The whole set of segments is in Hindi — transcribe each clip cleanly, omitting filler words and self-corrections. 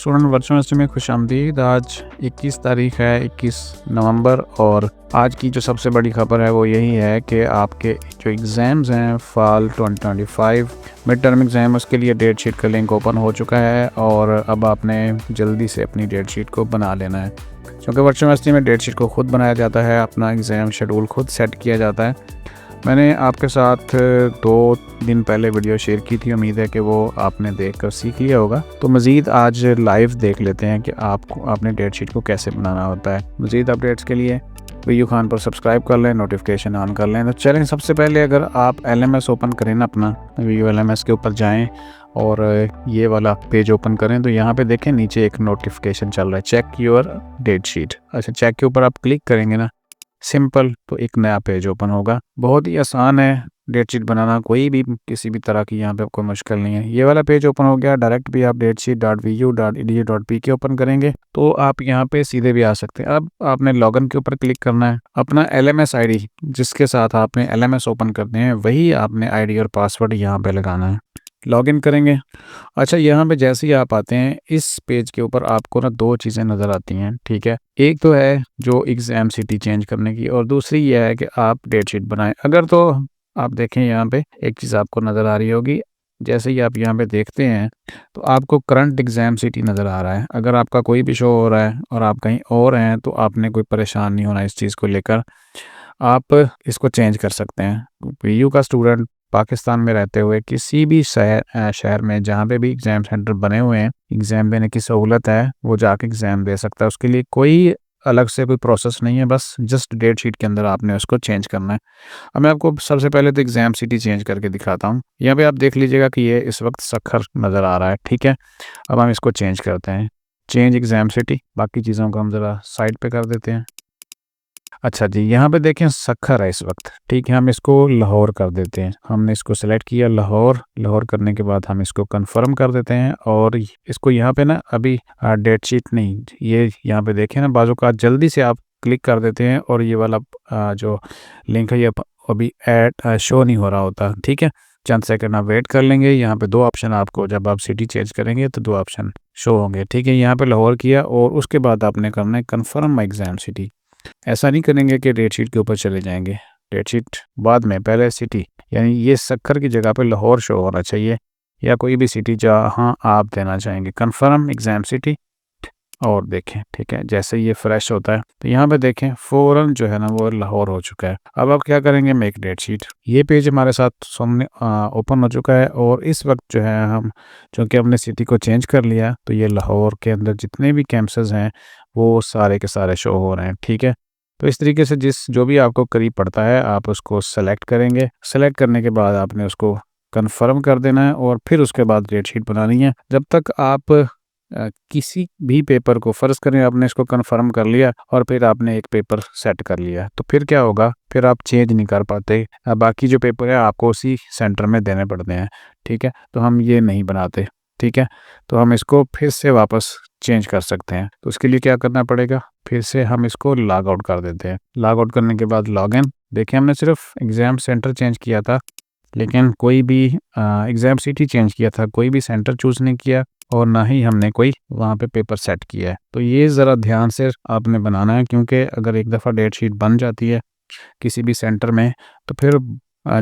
स्टूडेंट वर्चुअल यूनिवर्सिटी में खुशामदीद। आज 21 तारीख है, 21 नवंबर, और आज की जो सबसे बड़ी खबर है वो यही है कि आपके जो एग्ज़ाम्स हैं फ़ाल 2025 मिड टर्म एग्ज़ाम, उसके लिए डेट शीट का लिंक ओपन हो चुका है और अब आपने जल्दी से अपनी डेट शीट को बना लेना है, क्योंकि वर्चुअल यूनिवर्सिटी में डेट शीट को खुद बनाया जाता है, अपना एग्ज़ाम शेड्यूल खुद सेट किया जाता है। मैंने आपके साथ 2 दिन पहले वीडियो शेयर की थी, उम्मीद है कि वो आपने देखकर सीख लिया होगा। तो मज़ीद आज लाइव देख लेते हैं कि आपने डेट शीट को कैसे बनाना होता है। मज़ीद अपडेट्स के लिए वीयू खान पर सब्सक्राइब कर लें, नोटिफिकेशन ऑन कर लें। तो चलें, सबसे पहले अगर आप LMS ओपन करें ना, अपना वीयू LMS के ऊपर जाएँ और ये वाला पेज ओपन करें, तो यहाँ पे देखें नीचे एक नोटिफिकेशन चल रहा है, चेक योर डेट शीट। अच्छा, चेक के ऊपर आप क्लिक करेंगे ना, सिंपल, तो एक नया पेज ओपन होगा। बहुत ही आसान है डेट शीट बनाना, कोई भी किसी भी तरह की यहाँ पे कोई मुश्किल नहीं है। ये वाला पेज ओपन हो गया। डायरेक्ट भी आप datesheet.vu.edu.pk ओपन करेंगे तो आप यहाँ पे सीधे भी आ सकते हैं। अब आपने लॉगिन के ऊपर क्लिक करना है। अपना LMS ID जिसके साथ आपने LMS ओपन करते हैं वही आपने ID और पासवर्ड यहाँ पे लगाना है। लॉगिन करेंगे। अच्छा, यहाँ पे जैसे ही आप आते हैं इस पेज के ऊपर आपको ना 2 चीज़ें नज़र आती हैं, ठीक है। एक तो है जो एग्ज़ाम सिटी चेंज करने की, और दूसरी ये है कि आप डेट शीट बनाएं। अगर तो आप देखें यहाँ पे एक चीज़ आपको नज़र आ रही होगी, जैसे ही आप यहाँ पे देखते हैं तो आपको करंट एग्ज़ाम सिटी नज़र आ रहा है। अगर आपका कोई भी शो हो रहा है और आप कहीं और हैं तो आपने कोई परेशान नहीं होना इस चीज़ को लेकर, आप इसको चेंज कर सकते हैं। PU का स्टूडेंट पाकिस्तान में रहते हुए किसी भी शहर में जहाँ पे भी एग्ज़ाम सेंटर बने हुए हैं, एग्ज़ाम देने की सहूलत है, वो जाके एग्ज़ाम दे सकता है। उसके लिए कोई अलग से कोई प्रोसेस नहीं है, बस जस्ट डेट शीट के अंदर आपने उसको चेंज करना है। अब मैं आपको सबसे पहले तो एग्ज़ाम सिटी चेंज करके दिखाता हूँ। यहाँ पे आप देख लीजिएगा कि ये इस वक्त सक्खर नज़र आ रहा है, ठीक है। अब हम इसको चेंज करते हैं, चेंज एग्ज़ाम सिटी। बाकी चीज़ों को हम ज़रा साइड पे कर देते हैं। अच्छा जी, यहाँ पे देखें सक्खर है इस वक्त, ठीक है। हम इसको लाहौर कर देते हैं। हमने इसको सेलेक्ट किया लाहौर करने के बाद हम इसको कंफर्म कर देते हैं और इसको यहाँ पे ना अभी डेट शीट नहीं, ये यहाँ पे देखें ना, बाजू का जल्दी से आप क्लिक कर देते हैं और ये वाला जो लिंक है ये अभी ऐड शो नहीं हो रहा होता, ठीक है। चंद सेकंड आप वेट कर लेंगे। यहाँ पे 2 ऑप्शन आपको, जब आप सिटी चेंज करेंगे तो 2 ऑप्शन शो होंगे, ठीक है। यहाँ पे लाहौर किया और उसके बाद आपने करना है कन्फर्म माई एग्ज़ाम सिटी। ऐसा नहीं करेंगे कि डेट शीट के ऊपर चले जाएंगे, डेट शीट बाद में, पहले सिटी, यानी ये सक्खर की जगह पे लाहौर शो होना चाहिए या कोई भी सिटी जहाँ आप देना चाहेंगे। कंफर्म एग्ज़ाम सिटी और देखें, ठीक है। जैसे ये फ्रेश होता है तो यहाँ पे देखें फ़ौरन जो है ना वो लाहौर हो चुका है। अब आप क्या करेंगे, मेक डेट शीट। ये पेज हमारे साथ सामने ओपन हो चुका है और इस वक्त जो है हम, चूँकि हमने सिटी को चेंज कर लिया, तो ये लाहौर के अंदर जितने भी कैंपसेस हैं वो सारे के सारे शो हो रहे हैं, ठीक है। तो इस तरीके से जो भी आपको करीब पड़ता है आप उसको सेलेक्ट करेंगे। सेलेक्ट करने के बाद आपने उसको कन्फर्म कर देना है और फिर उसके बाद डेट शीट बनानी है। जब तक आप किसी भी पेपर को, फ़र्ज़ करें आपने इसको कन्फर्म कर लिया और फिर आपने एक पेपर सेट कर लिया, तो फिर क्या होगा, फिर आप चेंज नहीं कर पाते। बाकी जो पेपर है आपको उसी सेंटर में देने पड़ते हैं, ठीक है। तो हम ये नहीं बनाते, ठीक है। तो हम इसको फिर से वापस चेंज कर सकते हैं। तो उसके लिए क्या करना पड़ेगा, फिर से हम इसको लॉग आउट कर देते हैं। लॉग आउट करने के बाद लॉगिन। देखिए हमने सिर्फ एग्ज़ाम सेंटर चेंज किया था, लेकिन कोई भी एग्ज़ाम सिटी चेंज किया था, कोई भी सेंटर चूज़ नहीं किया और ना ही हमने कोई वहाँ पे पेपर सेट किया है। तो ये ज़रा ध्यान से आपने बनाना है, क्योंकि अगर एक दफ़ा डेट शीट बन जाती है किसी भी सेंटर में तो फिर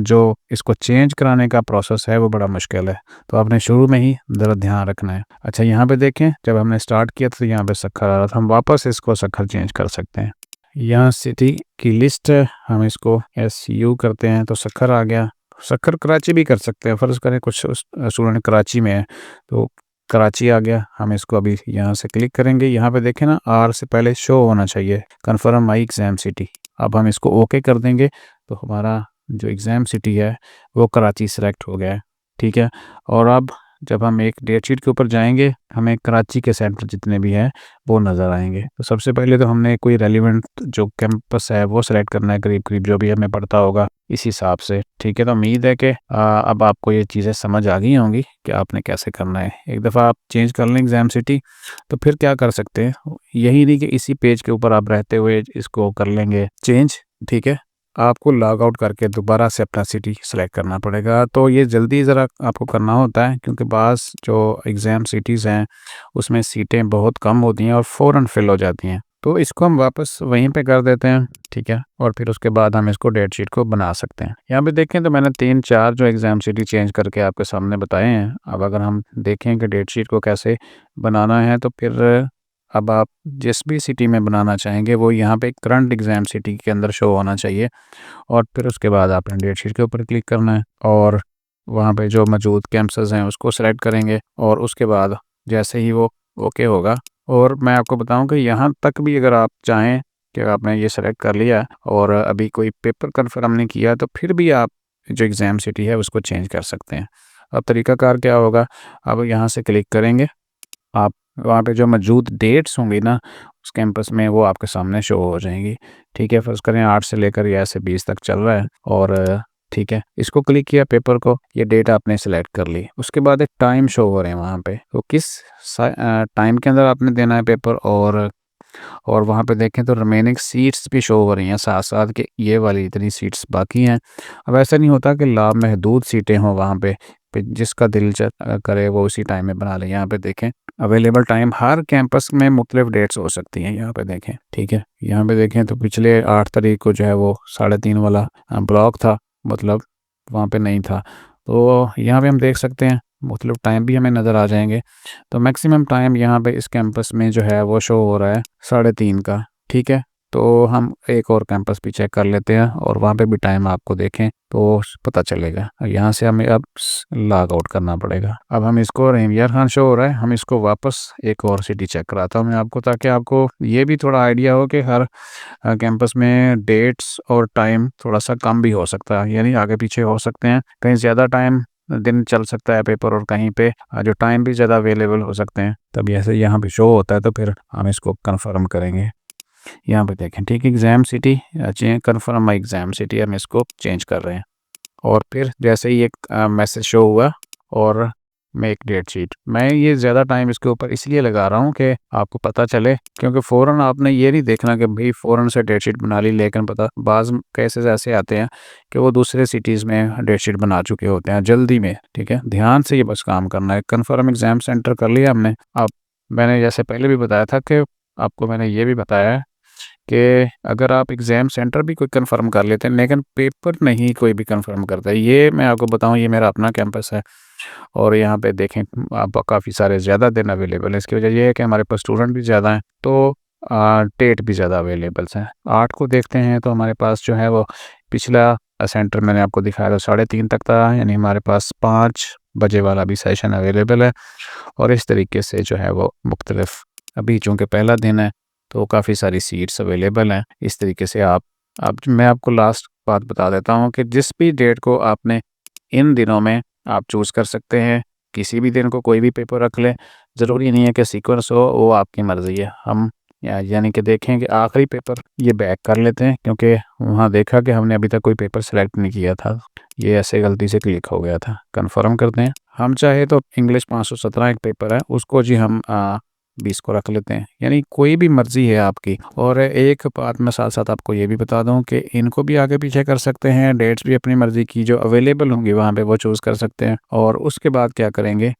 जो इसको चेंज कराने का प्रोसेस है वो बड़ा मुश्किल है। तो आपने शुरू में ही ज़रा ध्यान रखना है। अच्छा, यहाँ पे देखें जब हमने स्टार्ट किया तो यहाँ पे सक्खर आ रहा था, हम वापस इसको सक्खर चेंज कर सकते हैं। यहाँ सिटी की लिस्ट है, हम इसको SU करते हैं तो सक्खर आ गया। सक्खर कराची भी कर सकते हैं, फ़र्ज़ करें कुछ स्टूडेंट कराची में है तो कराची आ गया। हम इसको अभी यहाँ से क्लिक करेंगे। यहाँ पे देखें ना, R से पहले शो होना चाहिए, कन्फर्म माई एग्ज़ाम सिटी। अब हम इसको ओके कर देंगे तो हमारा जो एग्ज़ाम सिटी है वो कराची सेलेक्ट हो गया है, ठीक है। और अब जब हम एक डेट शीट के ऊपर जाएंगे हमें कराची के सेंटर जितने भी हैं वो नज़र आएंगे। तो सबसे पहले तो हमने कोई रेलिवेंट जो कैंपस है वो सिलेक्ट करना है, करीब करीब जो भी हमें पड़ता होगा इस हिसाब से, ठीक है। तो उम्मीद है कि अब आपको ये चीज़ें समझ आ गई होंगी कि आपने कैसे करना है। एक दफ़ा आप चेंज कर लें एग्ज़ाम सिटी तो फिर क्या कर सकते हैं, यही नहीं कि इसी पेज के ऊपर आप रहते हुए इसको कर लेंगे चेंज, ठीक है। आपको लॉग आउट करके दोबारा से अपना सिटी सेलेक्ट करना पड़ेगा। तो ये जल्दी ज़रा आपको करना होता है क्योंकि बाज़ जो एग्ज़ाम सिटीज़ हैं उसमें सीटें बहुत कम होती हैं और फ़ौरन फिल हो जाती हैं। तो इसको हम वापस वहीं पे कर देते हैं, ठीक है? और फिर उसके बाद हम इसको डेट शीट को बना सकते हैं। यहाँ पे देखें तो मैंने 3-4 जो एग्ज़ाम सिटी चेंज करके आपके सामने बताए हैं। अब अगर हम देखें कि डेट शीट को कैसे बनाना है तो फिर अब आप जिस भी सिटी में बनाना चाहेंगे वो यहाँ पे करंट एग्ज़ाम सिटी के अंदर शो होना चाहिए और फिर उसके बाद आपने डेट शीट के ऊपर क्लिक करना है और वहाँ पे जो मौजूद कैंपस हैं उसको सेलेक्ट करेंगे और उसके बाद जैसे ही वो ओके होगा। और मैं आपको बताऊं कि यहाँ तक भी अगर आप चाहें कि आपने ये सेलेक्ट कर लिया और अभी कोई पेपर कन्फर्म नहीं किया तो फिर भी आप जो एग्ज़ाम सिटी है उसको चेंज कर सकते हैं। अब तरीकाकार क्या होगा, अब यहाँ से क्लिक करेंगे, आप वहाँ पे जो मौजूद डेट्स होंगी ना उस कैंपस में वो आपके सामने शो हो जाएंगी। ठीक है, फ़र्ज़ करें 8 से लेकर या ऐसे 20 तक चल रहा है और ठीक है, इसको क्लिक किया पेपर को, ये डेट आपने सेलेक्ट कर ली। उसके बाद एक टाइम शो हो रहे हैं वहाँ पे, तो किस टाइम के अंदर आपने देना है पेपर और वहाँ पे देखें तो रिमेनिंग सीट्स भी शो हो रही हैं साथ-साथ कि ये वाली इतनी सीट्स बाकी हैं। अब ऐसा नहीं होता कि लामहदूद सीटें हों वहाँ पे जिसका दिल करे वो उसी टाइम में बना ले। यहाँ पे देखें अवेलेबल टाइम हर कैंपस में मुख्तलिफ डेट्स हो सकती हैं, यहाँ पे देखें, ठीक है। यहाँ पे देखें तो पिछले 8 तारीख को जो है वो 3:30 वाला ब्लॉक था, मतलब वहाँ पे नहीं था। तो यहाँ पे हम देख सकते हैं मुख्तलिफ टाइम भी हमें नज़र आ जाएंगे। तो मैक्सिमम टाइम यहाँ पे इस कैंपस में जो है वो शो हो रहा है 3:30 का, ठीक है। तो हम एक और कैंपस भी चेक कर लेते हैं और वहाँ पे भी टाइम आपको देखें तो पता चलेगा। यहाँ से हमें अब लॉग आउट करना पड़ेगा। अब हम इसको रहीम खान शो हो रहा है, हम इसको वापस एक और सिटी चेक कराता हूँ मैं आपको, ताकि आपको ये भी थोड़ा आइडिया हो कि हर कैंपस में डेट्स और टाइम थोड़ा सा कम भी हो सकता है, यानी आगे पीछे हो सकते हैं। कहीं ज़्यादा टाइम दिन चल सकता है पेपर और कहीं पे जो टाइम भी ज़्यादा अवेलेबल हो सकते हैं। तब ऐसे यहाँ पे शो होता है तो फिर हम इसको कन्फर्म करेंगे। यहाँ पे देखें, ठीक, exam city change, confirm my exam city, हम इसको चेंज कर रहे हैं और फिर जैसे ही एक मैसेज शो हुआ और मेक डेट शीट, मैं ये ज़्यादा टाइम इसके ऊपर इसलिए लगा रहा हूँ कि आपको पता चले, क्योंकि फ़ौरन आपने ये नहीं देखना कि भाई फ़ौरन से डेट शीट बना ली, लेकिन पता बाज़ केसेस ऐसे आते हैं कि वो दूसरे सिटीज़ में डेट शीट बना चुके होते हैं जल्दी में। ठीक है, ध्यान से ये बस काम करना है। कन्फर्म एग्ज़ाम सेंटर कर लिया हमने। अब मैंने जैसे पहले भी बताया था कि आपको मैंने ये भी बताया है कि अगर आप एग्ज़ाम सेंटर भी कोई कंफर्म कर लेते हैं लेकिन पेपर नहीं कोई भी कंफर्म करता है। ये मैं आपको बताऊं, ये मेरा अपना कैंपस है और यहाँ पे देखें आप काफ़ी सारे ज़्यादा दिन अवेलेबल है। इसकी वजह ये है कि हमारे पास स्टूडेंट भी ज़्यादा हैं तो डेट भी ज़्यादा अवेलेबल्स हैं। 8 को देखते हैं तो हमारे पास जो है वो पिछला सेंटर मैंने आपको दिखाया था 3:30 तक था, यानी हमारे पास 5 बजे वाला भी सेशन अवेलेबल है और इस तरीके से जो है वो मुख्तलिफ, अभी चूँकि पहला दिन है तो काफ़ी सारी सीट्स अवेलेबल हैं। इस तरीके से आप, अब मैं आपको लास्ट बात बता देता हूँ कि जिस भी डेट को आपने इन दिनों में आप चूज़ कर सकते हैं। किसी भी दिन को कोई भी पेपर रख लें, ज़रूरी नहीं है कि सीक्वेंस हो, वो आपकी मर्ज़ी है। हम यानी कि देखें कि आखिरी पेपर ये बैक कर लेते हैं क्योंकि वहाँ देखा कि हमने अभी तक कोई पेपर सेलेक्ट नहीं किया था, ये ऐसे गलती से क्लिक हो गया था। कन्फर्म करते हैं। हम चाहे तो इंग्लिश 517 एक पेपर है उसको जी हम 20 को रख लेते हैं, यानी कोई भी मर्ज़ी है आपकी। और एक बात मैं साथ साथ आपको ये भी बता दूं कि इनको भी आगे पीछे कर सकते हैं, डेट्स भी अपनी मर्ज़ी की जो अवेलेबल होंगी वहाँ पे वो चूज़ कर सकते हैं। और उसके बाद क्या करेंगे,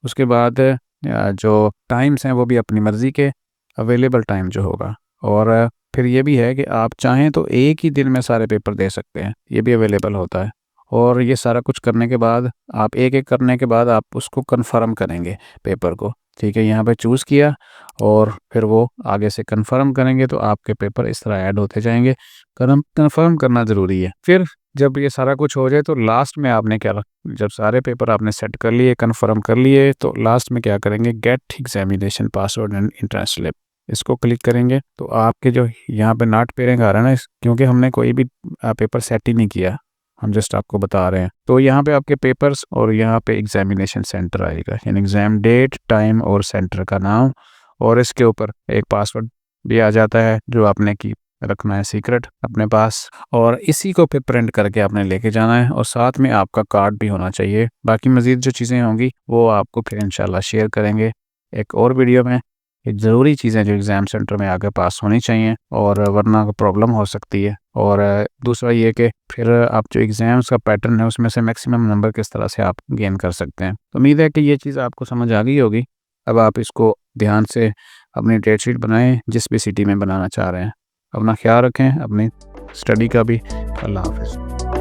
उसके बाद जो टाइम्स हैं वो भी अपनी मर्ज़ी के, अवेलेबल टाइम जो होगा। और फिर ये भी है कि आप चाहें तो एक ही दिन में सारे पेपर दे सकते हैं, ये भी अवेलेबल होता है। और ये सारा कुछ करने के बाद आप एक एक करने के बाद आप उसको कंफर्म करेंगे पेपर को। ठीक है, यहाँ पे चूज़ किया और फिर वो आगे से कंफर्म करेंगे तो आपके पेपर इस तरह ऐड होते जाएंगे। कंफर्म करना ज़रूरी है। फिर जब ये सारा कुछ हो जाए तो लास्ट में आपने क्या, जब सारे पेपर आपने सेट कर लिए, कंफर्म कर लिए, तो लास्ट में क्या करेंगे, get examination password and entrance slip, इसको क्लिक करेंगे तो आपके जो यहाँ पे नॉट पेयरिंग आ रहा है ना, क्योंकि हमने कोई भी पेपर सेट ही नहीं किया, हम जस्ट आपको बता रहे हैं। तो यहाँ पे आपके पेपर्स और यहाँ पे एग्जामिनेशन सेंटर आएगा, यानी एग्ज़ाम डेट, टाइम और सेंटर का नाम, और इसके ऊपर एक पासवर्ड भी आ जाता है जो आपने की रखना है सीक्रेट अपने पास। और इसी को फिर प्रिंट करके आपने लेके जाना है और साथ में आपका कार्ड भी होना चाहिए। बाकी मज़ीद जो चीज़ें होंगी वो आपको फिर इंशाल्लाह शेयर करेंगे एक और वीडियो में। ये ज़रूरी चीज़ें जो एग्ज़ाम सेंटर में आके पास होनी चाहिए, और वरना प्रॉब्लम हो सकती है। और दूसरा ये कि फिर आप जो एग्ज़ाम्स का पैटर्न है उसमें से मैक्सिमम नंबर किस तरह से आप गेन कर सकते हैं। तो उम्मीद है कि ये चीज़ आपको समझ आ गई होगी। अब आप इसको ध्यान से अपनी डेट शीट बनाएँ जिस भी सिटी में बनाना चाह रहे हैं। अपना ख़्याल रखें, अपनी स्टडी का भी। अल्लाह हाफ़िज़।